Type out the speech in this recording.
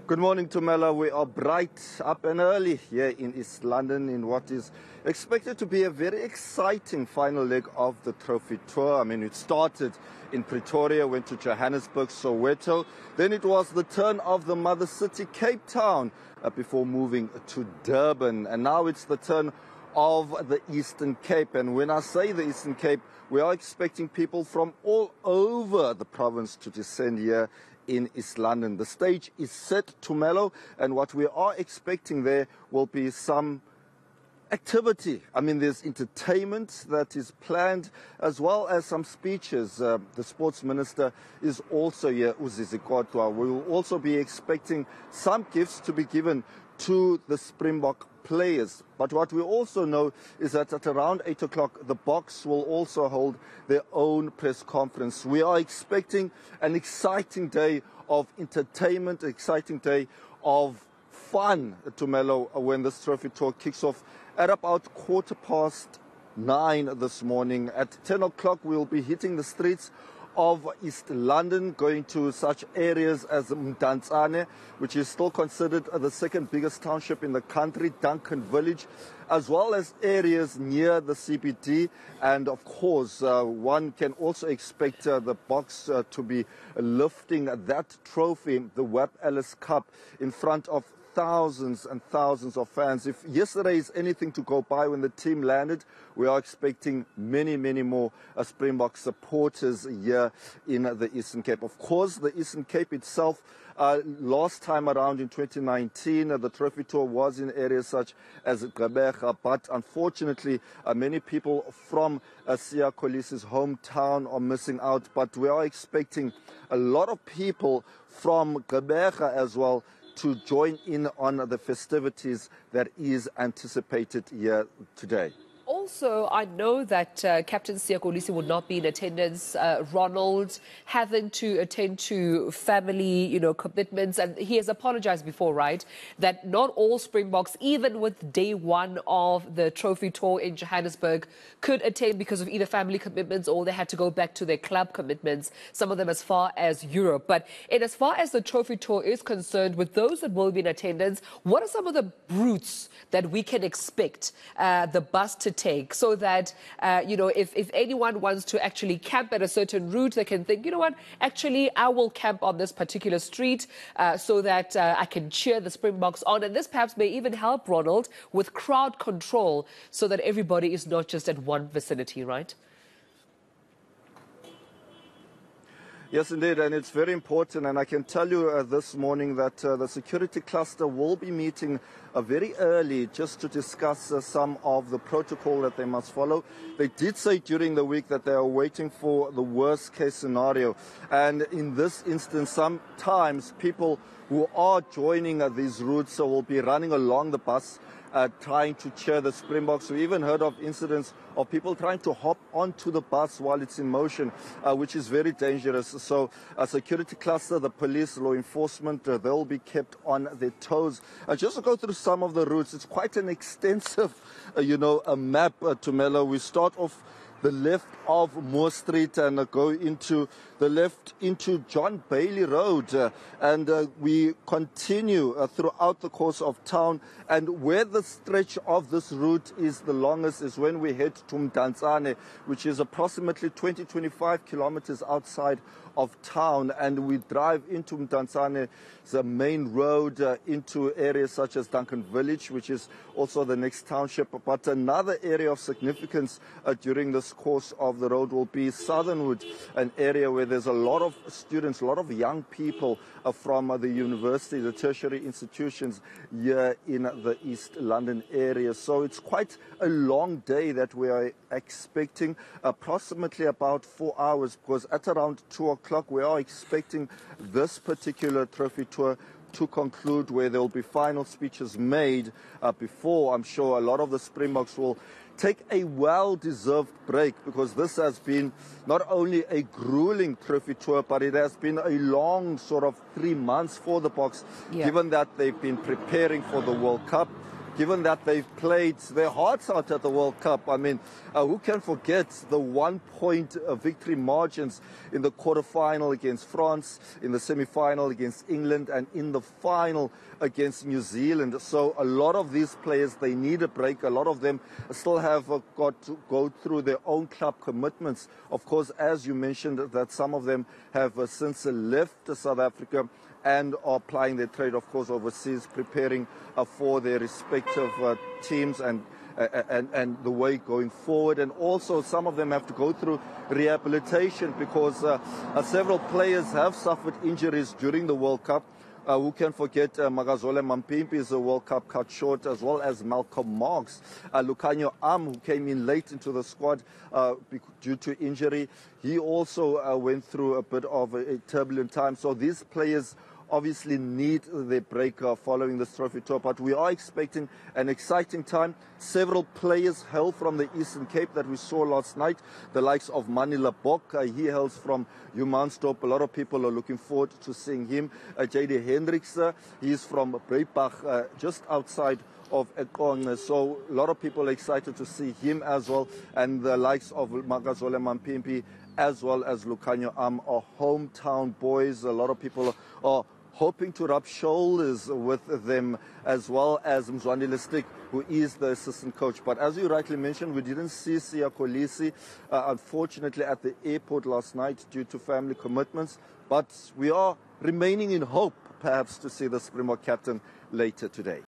Good morning, Tumela. We are bright, up and early here in East London in what is expected to be a very exciting final leg of the trophy tour. I mean, it started in Pretoria, went to Johannesburg, Soweto. Then it was the turn of the mother city, Cape Town, before moving to Durban. And now it's the turn of the Eastern Cape. And when I say the Eastern Cape, we are expecting people from all over the province to descend here in East London. The stage is set to mellow, and what we are expecting there will be some activity. I mean, there's entertainment that is planned, as well as some speeches. The sports minister is also here, Uzi Zikotwa. We will also be expecting some gifts to be given to the Springbok players. But what we also know is that at around 8 o'clock, the Boks will also hold their own press conference. We are expecting an exciting day of entertainment, exciting day of fun, Tumelo, when this trophy tour kicks off at about 9:15 this morning. At 10 o'clock, we'll be hitting the streets of East London, going to such areas as Mdantsane, which is still considered the second biggest township in the country, Duncan Village, as well as areas near the CBD. And of course, one can also expect the Boks to be lifting that trophy, the Webb Ellis Cup, in front of thousands and thousands of fans. If yesterday is anything to go by when the team landed, we are expecting many, many more Springbok supporters here in the Eastern Cape. Of course, the Eastern Cape itself, last time around in 2019, the trophy tour was in areas such as Gqeberha, but unfortunately, many people from Siya Kolisi's hometown are missing out. But we are expecting a lot of people from Gqeberha as well to join in on the festivities that is anticipated here today. Also, I know that Captain Siya Kolisi would not be in attendance. Ronald having to attend to family, commitments, and he has apologized before, right? That not all Springboks, even with day one of the trophy tour in Johannesburg, could attend because of either family commitments or they had to go back to their club commitments, some of them as far as Europe. But in as far as the trophy tour is concerned, with those that will be in attendance, what are some of the routes that we can expect the bus to take, so that, if anyone wants to actually camp at a certain route, they can think, you know what, actually, I will camp on this particular street so that I can cheer the Springboks on. And this perhaps may even help, Ronald, with crowd control, so that everybody is not just at one vicinity, right? Yes, indeed, and it's very important, and I can tell you this morning that the security cluster will be meeting very early just to discuss some of the protocol that they must follow. They did say during the week that they are waiting for the worst case scenario, and in this instance, sometimes people who are joining these routes will be running along the bus trying to cheer the Springboks. We even heard of incidents of people trying to hop onto the bus while it's in motion, which is very dangerous. So a security cluster, the police, law enforcement, they'll be kept on their toes. Just to go through some of the routes, it's quite an extensive, a map, Tumelo. We start off the left of Moore Street and go into the left into John Bailey Road, and we continue throughout the course of town. And where the stretch of this route is the longest is when we head to Mdantsane, which is approximately 20-25 kilometers outside of town, and we drive into Mdantsane, the main road, into areas such as Duncan Village, which is also the next township. But another area of significance during this course of the road will be Southernwood, an area where there's a lot of students, a lot of young people from the university, the tertiary institutions here in the East London area. So it's quite a long day that we are expecting, approximately about 4 hours, because at around 2 o'clock we are expecting this particular trophy tour to conclude, where there will be final speeches made before, I'm sure, a lot of the Springboks will take a well-deserved break, because this has been not only a grueling trophy tour, but it has been a long sort of 3 months for the Boks, given that they've been preparing for the World Cup. given that they've played their hearts out at the World Cup. I mean, who can forget the 1-point victory margins in the quarterfinal against France, in the semi-final against England, and in the final against New Zealand. So a lot of these players, they need a break. A lot of them still have got to go through their own club commitments. Of course, as you mentioned, that some of them have since left South Africa and are plying their trade, of course, overseas, preparing for their respective teams and the way going forward. And also some of them have to go through rehabilitation because several players have suffered injuries during the World Cup. Who can forget Magazole Mampimpi's World Cup cut short, as well as Malcolm Marx. Lucanio Am, who came in late into the squad due to injury, he also went through a bit of a turbulent time. So these players obviously need their break following this trophy tour, but we are expecting an exciting time. Several players hail from the Eastern Cape that we saw last night, the likes of Manila Bok. He hails from Humansdorp. A lot of people are looking forward to seeing him. J.D. Hendricks, he's from Breipach, just outside of Ekong. So a lot of people are excited to see him as well, and the likes of Magazole Mampimpi as well as Lucanio Am are hometown boys. A lot of people are hoping to rub shoulders with them, as well as Mzwandile Stick, who is the assistant coach. But as you rightly mentioned, we didn't see Siya Kolisi, unfortunately, at the airport last night due to family commitments. But we are remaining in hope, perhaps, to see the Springbok captain later today.